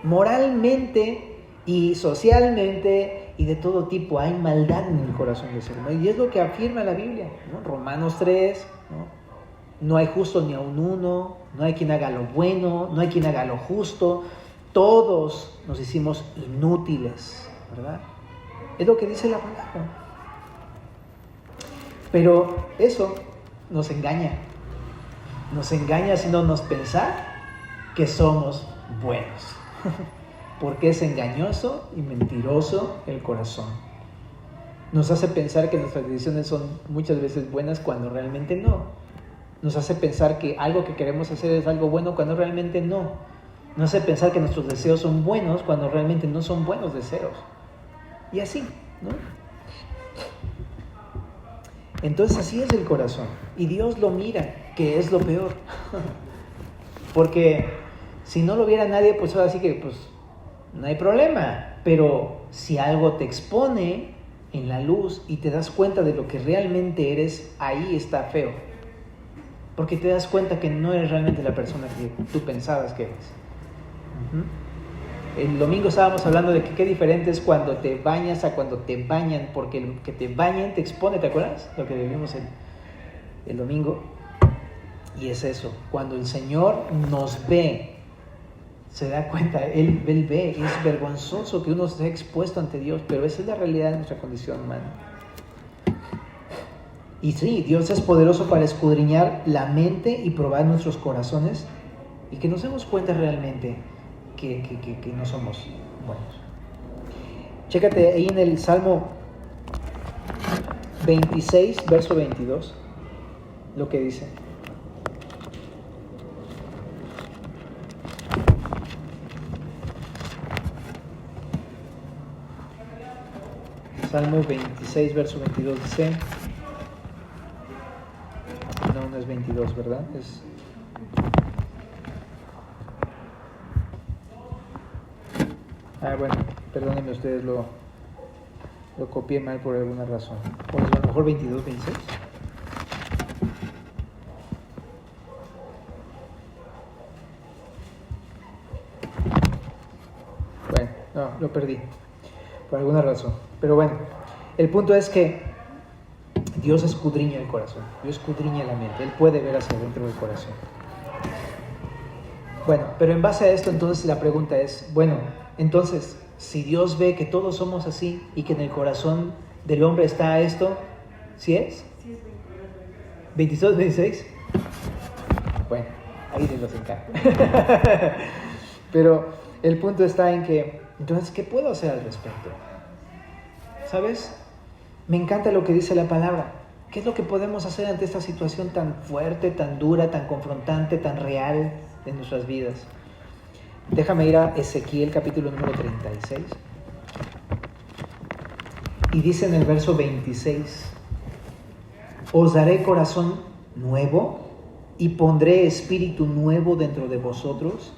Moralmente y socialmente y de todo tipo hay maldad en el corazón del ser humano, y es lo que afirma la Biblia, ¿no? Romanos 3, ¿no? No hay justo ni aun uno, no hay quien haga lo bueno, no hay quien haga lo justo, todos nos hicimos inútiles, ¿verdad? Es lo que dice la palabra. Pero eso nos engaña haciéndonos pensar que somos buenos, porque es engañoso y mentiroso el corazón. Nos hace pensar que nuestras decisiones son muchas veces buenas cuando realmente no. Nos hace pensar que algo que queremos hacer es algo bueno cuando realmente no. Nos hace pensar que nuestros deseos son buenos cuando realmente no son buenos deseos. Y así, ¿no? Entonces así es el corazón. Y Dios lo mira, que es lo peor. Porque si no lo viera nadie, pues ahora sí que pues, no hay problema. Pero si algo te expone en la luz y te das cuenta de lo que realmente eres, ahí está feo. Porque te das cuenta que no eres realmente la persona que tú pensabas que eres. El domingo estábamos hablando de que qué diferente es cuando te bañas a cuando te bañan, porque el que te bañen te expone, ¿te acuerdas? Lo que vivimos el domingo. Y es eso, cuando el Señor nos ve, se da cuenta, Él ve, es vergonzoso que uno esté expuesto ante Dios, pero esa es la realidad de nuestra condición humana. Y sí, Dios es poderoso para escudriñar la mente y probar nuestros corazones y que nos demos cuenta realmente que no somos buenos. Chécate ahí en el Salmo 26, verso 22, lo que dice. Salmo 26, verso 22 dice... No es 22, ¿verdad? Es... bueno, perdónenme ustedes, lo copié mal por alguna razón. O a lo mejor 22, 26. Bueno, no, lo perdí por alguna razón. Pero bueno, el punto es que Dios escudriña el corazón, Dios escudriña la mente, Él puede ver hacia dentro del corazón. Bueno, pero en base a esto entonces la pregunta es, bueno, entonces, si Dios ve que todos somos así y que en el corazón del hombre está esto, ¿sí es? Sí, es 22, 26. Bueno, ahí se los encargo. Pero el punto está en que, entonces, ¿qué puedo hacer al respecto? ¿Sabes? Me encanta lo que dice la palabra. ¿Qué es lo que podemos hacer ante esta situación tan fuerte, tan dura, tan confrontante, tan real en nuestras vidas? Déjame ir a Ezequiel capítulo número 36. Y dice en el verso 26: os daré corazón nuevo y pondré espíritu nuevo dentro de vosotros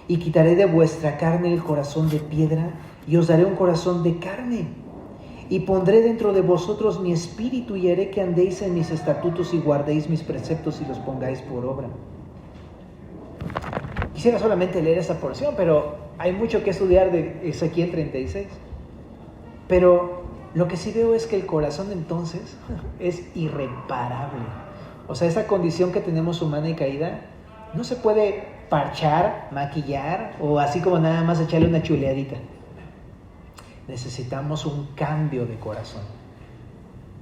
y quitaré de vuestra carne el corazón de piedra y os daré un corazón de carne. Y pondré dentro de vosotros mi espíritu y haré que andéis en mis estatutos y guardéis mis preceptos y los pongáis por obra. Quisiera solamente leer esa porción, pero hay mucho que estudiar de Ezequiel 36. Pero lo que sí veo es que el corazón entonces es irreparable. O sea, esa condición que tenemos humana y caída no se puede parchar, maquillar o así como nada más echarle una chuleadita. Necesitamos un cambio de corazón.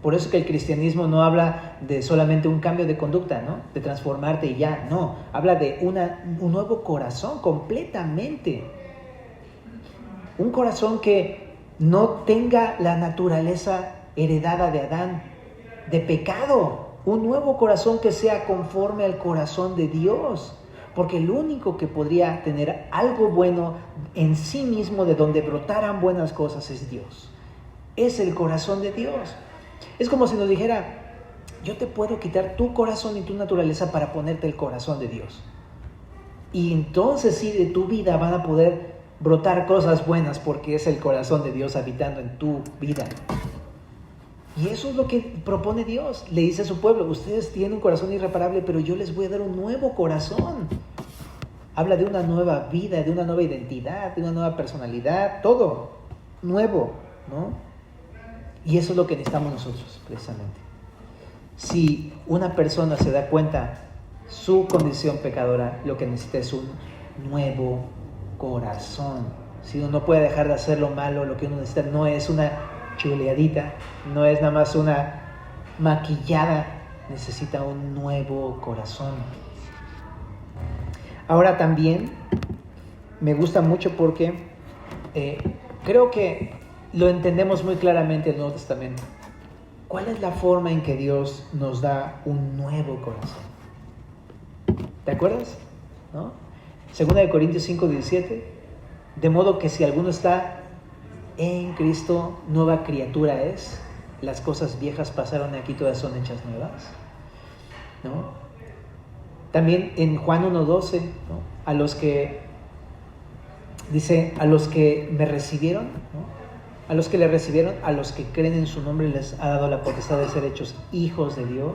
Por eso que el cristianismo no habla de solamente un cambio de conducta, ¿no? De transformarte y ya, no. Habla de un nuevo corazón completamente. Un corazón que no tenga la naturaleza heredada de Adán, de pecado. Un nuevo corazón que sea conforme al corazón de Dios. Porque el único que podría tener algo bueno en sí mismo, de donde brotaran buenas cosas, es Dios. Es el corazón de Dios. Es como si nos dijera, yo te puedo quitar tu corazón y tu naturaleza para ponerte el corazón de Dios. Y entonces sí, de tu vida van a poder brotar cosas buenas porque es el corazón de Dios habitando en tu vida. Y eso es lo que propone Dios. Le dice a su pueblo, ustedes tienen un corazón irreparable, pero yo les voy a dar un nuevo corazón. Habla de una nueva vida, de una nueva identidad, de una nueva personalidad, todo nuevo, ¿no? Y eso es lo que necesitamos nosotros, precisamente. Si una persona se da cuenta su condición pecadora, lo que necesita es un nuevo corazón. Si uno no puede dejar de hacer lo malo, lo que uno necesita no es una chuleadita, no es nada más una maquillada, necesita un nuevo corazón. Ahora también me gusta mucho porque creo que lo entendemos muy claramente en el Nuevo Testamento. ¿Cuál es la forma en que Dios nos da un nuevo corazón? ¿Te acuerdas? ¿No? Segunda de Corintios 5:17. De modo que si alguno está en Cristo, nueva criatura es. Las cosas viejas pasaron, aquí todas son hechas nuevas, ¿no? También en Juan 1:12, ¿no? A los que me recibieron, ¿no? A los que le recibieron, a los que creen en su nombre, les ha dado la potestad de ser hechos hijos de Dios.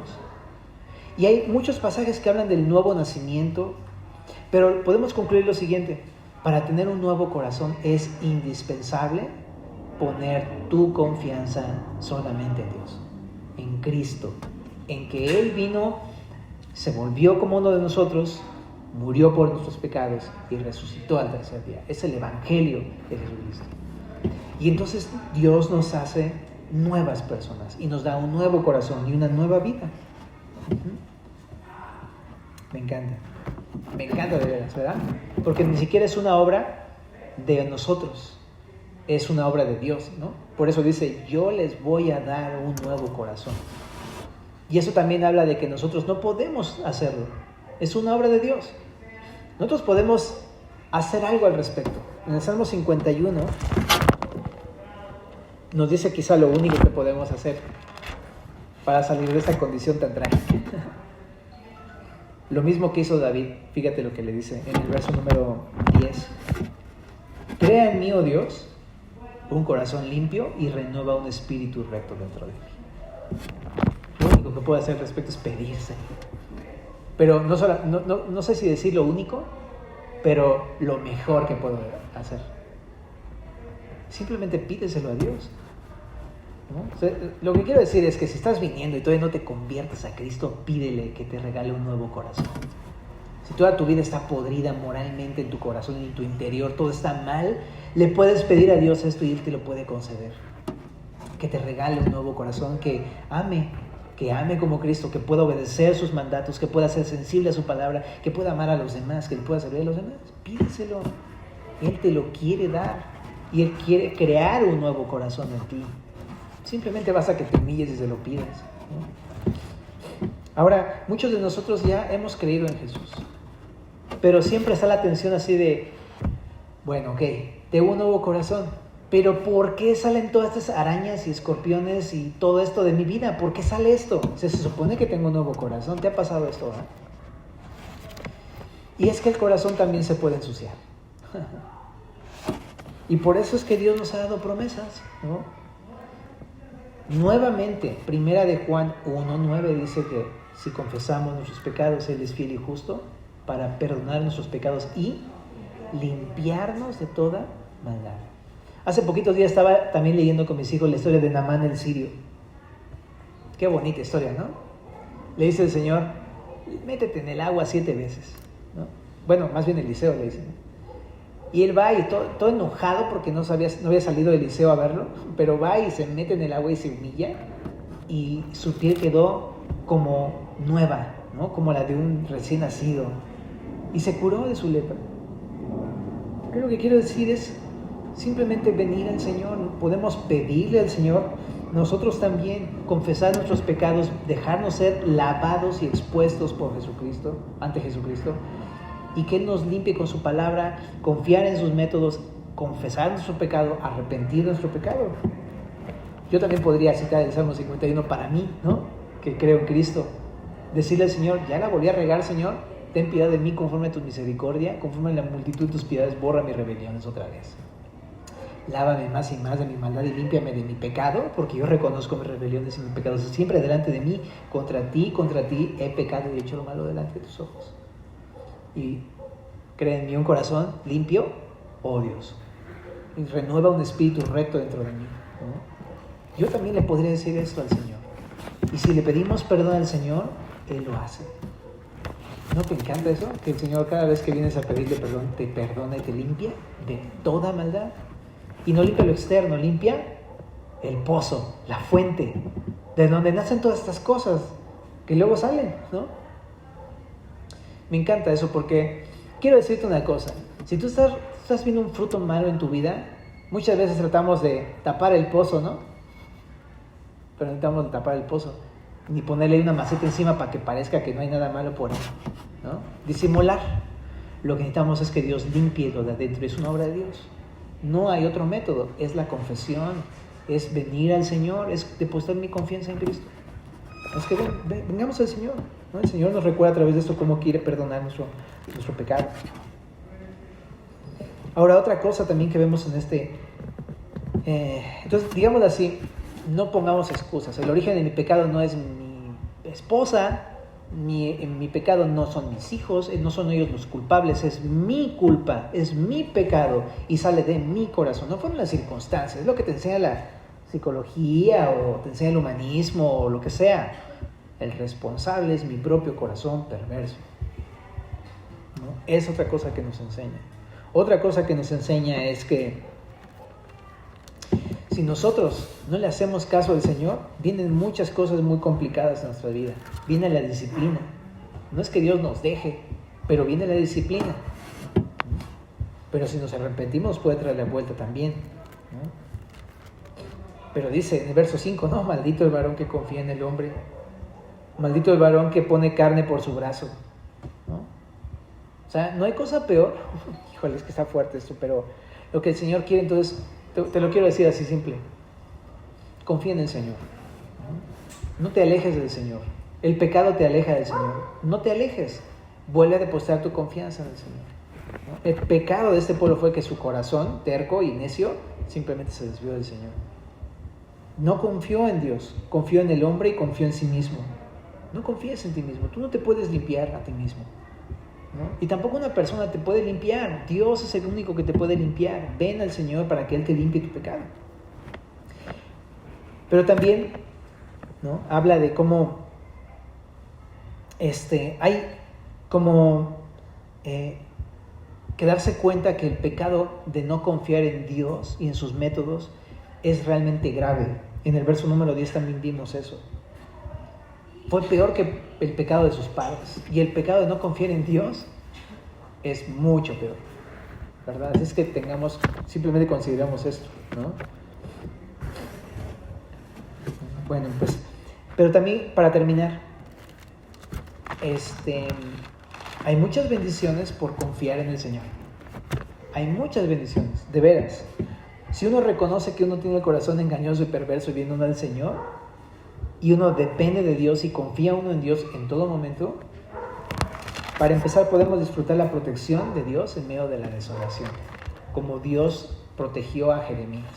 Y hay muchos pasajes que hablan del nuevo nacimiento, pero podemos concluir lo siguiente: para tener un nuevo corazón es indispensable poner tu confianza solamente en Dios, en Cristo, en que Él vino, se volvió como uno de nosotros, murió por nuestros pecados y resucitó al tercer día. Es el Evangelio de Jesucristo. Y entonces Dios nos hace nuevas personas y nos da un nuevo corazón y una nueva vida. Me encanta de veras, ¿verdad? Porque ni siquiera es una obra de nosotros, es una obra de Dios, ¿no? Por eso dice, yo les voy a dar un nuevo corazón. Y eso también habla de que nosotros no podemos hacerlo, es una obra de Dios. Nosotros podemos hacer algo al respecto. En el Salmo 51 nos dice quizá lo único que podemos hacer para salir de esta condición tan trágica. Lo mismo que hizo David, fíjate lo que le dice en el verso número 10. Crea en mí, oh Dios, un corazón limpio y renueva un espíritu recto dentro de mí. Lo único que puedo hacer al respecto es pedirse. Pero no sé si decir lo único, pero lo mejor que puedo hacer. Simplemente pídeselo a Dios, ¿no? O sea, lo que quiero decir es que si estás viniendo y todavía no te conviertes a Cristo, pídele que te regale un nuevo corazón. Si toda tu vida está podrida moralmente en tu corazón y en tu interior, todo está mal, le puedes pedir a Dios esto y Él te lo puede conceder. Que te regale un nuevo corazón, que ame como Cristo, que pueda obedecer sus mandatos, que pueda ser sensible a su palabra, que pueda amar a los demás, que le pueda servir a los demás. Pídeselo. Él te lo quiere dar y Él quiere crear un nuevo corazón en ti. Simplemente basta que te humilles y se lo pidas, ¿no? Ahora, muchos de nosotros ya hemos creído en Jesús, pero siempre está la tensión así de, bueno, ok, tengo un nuevo corazón, pero ¿por qué salen todas estas arañas y escorpiones y todo esto de mi vida? ¿Por qué sale esto? Se supone que tengo un nuevo corazón. ¿Te ha pasado esto? Y es que el corazón también se puede ensuciar. Y por eso es que Dios nos ha dado promesas, ¿no? Nuevamente, primera de Juan 1:9 dice que si confesamos nuestros pecados, Él es fiel y justo para perdonar nuestros pecados y limpiarnos de toda maldad. Hace poquitos días estaba también leyendo con mis hijos la historia de Naamán el sirio. Qué bonita historia, ¿no? Le dice el Señor, métete en el agua 7 veces, ¿no? Bueno, más bien Eliseo le dice, ¿no? Y él va y todo enojado porque no había salido Eliseo a verlo, pero va y se mete en el agua y se humilla y su piel quedó como nueva, ¿no? Como la de un recién nacido, y se curó de su lepra. Lo que quiero decir es simplemente venir al Señor. Podemos pedirle al Señor nosotros también confesar nuestros pecados, dejarnos ser lavados y expuestos por Jesucristo, ante Jesucristo, y que Él nos limpie con su palabra, confiar en sus métodos, confesar nuestro pecado, arrepentir de nuestro pecado. Yo también podría citar el Salmo 51 para mí, ¿no? Que creo en Cristo. Decirle al Señor, ya la volví a regar, Señor, ten piedad de mí conforme a tu misericordia, conforme a la multitud de tus piedades, borra mis rebeliones otra vez. Lávame más y más de mi maldad y límpiame de mi pecado, porque yo reconozco mis rebeliones y mis pecados. Siempre delante de mí, contra ti he pecado y he hecho lo malo delante de tus ojos. Y crea en mí un corazón limpio, oh Dios, y renueva un espíritu recto dentro de mí, ¿no? Yo también le podría decir esto al Señor. Y si le pedimos perdón al Señor, Él lo hace. ¿No te encanta eso? Que el Señor, cada vez que vienes a pedirle perdón, te perdona y te limpia de toda maldad. Y no limpia lo externo, limpia el pozo, la fuente, de donde nacen todas estas cosas que luego salen, ¿no? Me encanta eso porque quiero decirte una cosa. Si tú estás viendo un fruto malo en tu vida, Muchas veces tratamos de tapar el pozo, ¿no? Pero no necesitamos tapar el pozo, ni ponerle una maceta encima para que parezca que no hay nada malo por ahí, ¿no? Disimular. Lo que necesitamos es que Dios limpie lo de adentro, es una obra de Dios. No hay otro método, es la confesión, es venir al Señor, es depositar mi confianza en Cristo. Es que vengamos al Señor, ¿no? El Señor nos recuerda a través de esto cómo quiere perdonar nuestro pecado. Ahora, otra cosa también que vemos en entonces, digámoslo así, no pongamos excusas. El origen de mi pecado no es mi esposa, mi pecado no son mis hijos, no son ellos los culpables, es mi culpa, es mi pecado y sale de mi corazón. No fueron las circunstancias, es lo que te enseña la psicología o te enseña el humanismo o lo que sea. El responsable es mi propio corazón perverso, ¿no? Es otra cosa que nos enseña. Otra cosa que nos enseña es que si nosotros no le hacemos caso al Señor, vienen muchas cosas muy complicadas en nuestra vida. Viene la disciplina. No es que Dios nos deje, pero viene la disciplina. Pero si nos arrepentimos puede traer la vuelta también, ¿no? Pero dice en el verso 5, ¿no? Maldito el varón que confía en el hombre. Maldito el varón que pone carne por su brazo, ¿no? O sea, no hay cosa peor. Híjole, es que está fuerte esto, pero lo que el Señor quiere, entonces, te lo quiero decir así simple. Confía en el Señor. No te alejes del Señor. El pecado te aleja del Señor. No te alejes. Vuelve a depositar tu confianza en el Señor, ¿no? El pecado de este pueblo fue que su corazón, terco y necio, simplemente se desvió del Señor. No confió en Dios. Confió en el hombre y confió en sí mismo. No confíes en ti mismo. Tú no te puedes limpiar a ti mismo, ¿no? Y tampoco una persona te puede limpiar. Dios es el único que te puede limpiar. Ven al Señor para que Él te limpie tu pecado. Pero también, ¿no? Habla de cómo hay como que darse cuenta que el pecado de no confiar en Dios y en sus métodos es realmente grave. En el verso número 10 también vimos eso. Fue peor que el pecado de sus padres. Y el pecado de no confiar en Dios es mucho peor, ¿verdad? Así es que simplemente consideramos esto, ¿no? Bueno, pues, pero también, para terminar, hay muchas bendiciones por confiar en el Señor. Hay muchas bendiciones, de veras. Si uno reconoce que uno tiene el corazón engañoso y perverso y viene uno al Señor, y uno depende de Dios y confía uno en Dios en todo momento, para empezar podemos disfrutar la protección de Dios en medio de la desolación, como Dios protegió a Jeremías.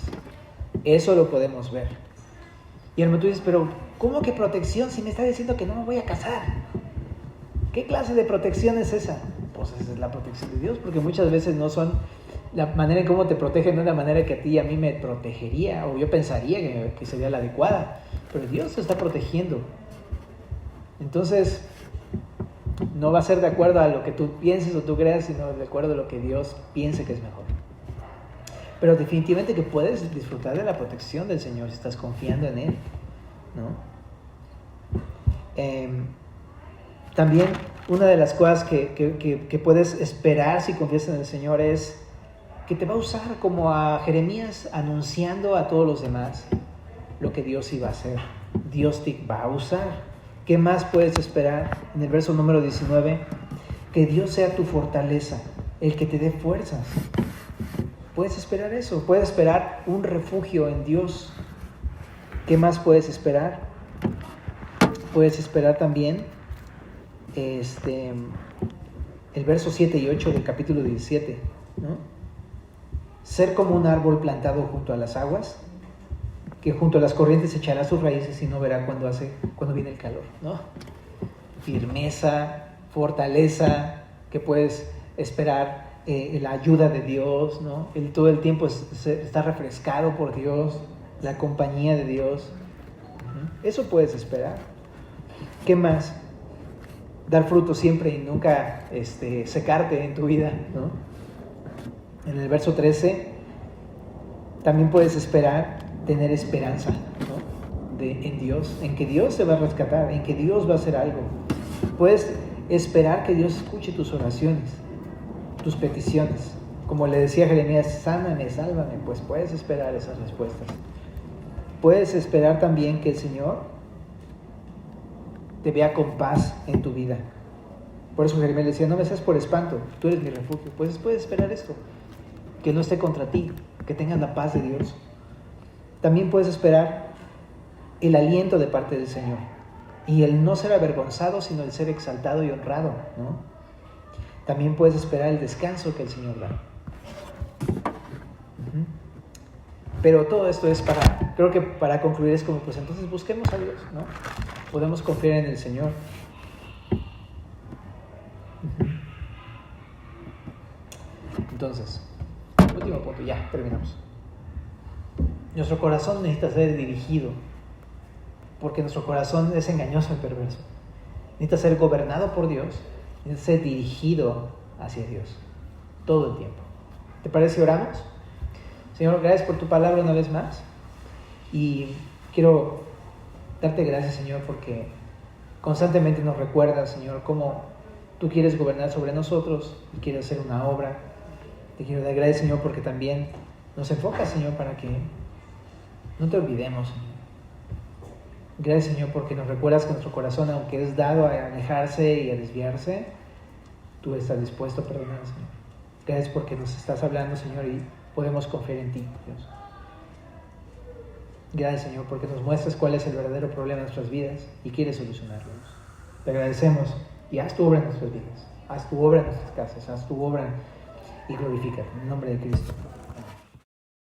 Eso lo podemos ver. Y hermano, tú dices, pero ¿cómo que protección si me está diciendo que no me voy a casar? ¿Qué clase de protección es esa? Pues esa es la protección de Dios, porque muchas veces no son la manera en cómo te protege, no es la manera que a ti y a mí me protegería, o yo pensaría que sería la adecuada, pero Dios te está protegiendo. Entonces, no va a ser de acuerdo a lo que tú pienses o tú creas, sino de acuerdo a lo que Dios piense que es mejor. Pero definitivamente que puedes disfrutar de la protección del Señor si estás confiando en Él, ¿no? También una de las cosas que puedes esperar si confías en el Señor es que te va a usar como a Jeremías, anunciando a todos los demás lo que Dios iba a hacer. Dios te va a usar. ¿Qué más puedes esperar? En el verso número 19, que Dios sea tu fortaleza, el que te dé fuerzas. Puedes esperar eso, puedes esperar un refugio en Dios. ¿Qué más puedes esperar? Puedes esperar también el verso 7 y 8 del capítulo 17, ¿no? Ser como un árbol plantado junto a las aguas, que junto a las corrientes echará sus raíces y no verá cuando viene el calor, ¿no? Firmeza, fortaleza, que puedes esperar la ayuda de Dios, ¿no? Todo el tiempo está refrescado por Dios, la compañía de Dios. Eso puedes esperar. ¿Qué más? Dar fruto siempre y nunca secarte en tu vida, ¿no? En el verso 13 también puedes esperar tener esperanza, ¿no? En Dios, en que Dios te va a rescatar, en que Dios va a hacer algo. Puedes esperar que Dios escuche tus oraciones, tus peticiones. Como le decía Jeremías, sáname, sálvame, pues puedes esperar esas respuestas. Puedes esperar también que el Señor te vea con paz en tu vida. Por eso Jeremías le decía, no me seas por espanto, tú eres mi refugio. Pues puedes esperar esto, que no esté contra ti, que tengas la paz de Dios. También puedes esperar el aliento de parte del Señor y el no ser avergonzado, sino el ser exaltado y honrado, ¿no? También puedes esperar el descanso que el Señor da. Pero todo esto es creo que para concluir es como, pues entonces busquemos a Dios, ¿no? Podemos confiar en el Señor. Entonces, último punto, ya terminamos. Nuestro corazón necesita ser dirigido, porque nuestro corazón es engañoso y perverso. Necesita ser gobernado por Dios, necesita ser dirigido hacia Dios todo el tiempo. ¿Te parece si oramos? Señor, gracias por tu palabra una vez más. Y quiero darte gracias, Señor, porque constantemente nos recuerdas, Señor, cómo tú quieres gobernar sobre nosotros y quieres hacer una obra. Te quiero dar gracias, Señor, porque también nos enfocas, Señor, para que no te olvidemos, Señor. Gracias, Señor, porque nos recuerdas que nuestro corazón, aunque es dado a alejarse y a desviarse, tú estás dispuesto a perdonar, Señor. Gracias porque nos estás hablando, Señor, y podemos confiar en ti, Dios. Gracias, Señor, porque nos muestras cuál es el verdadero problema de nuestras vidas y quieres solucionarlo. Te agradecemos y haz tu obra en nuestras vidas. Haz tu obra en nuestras casas, haz tu obra y glorifícate en el nombre de Cristo.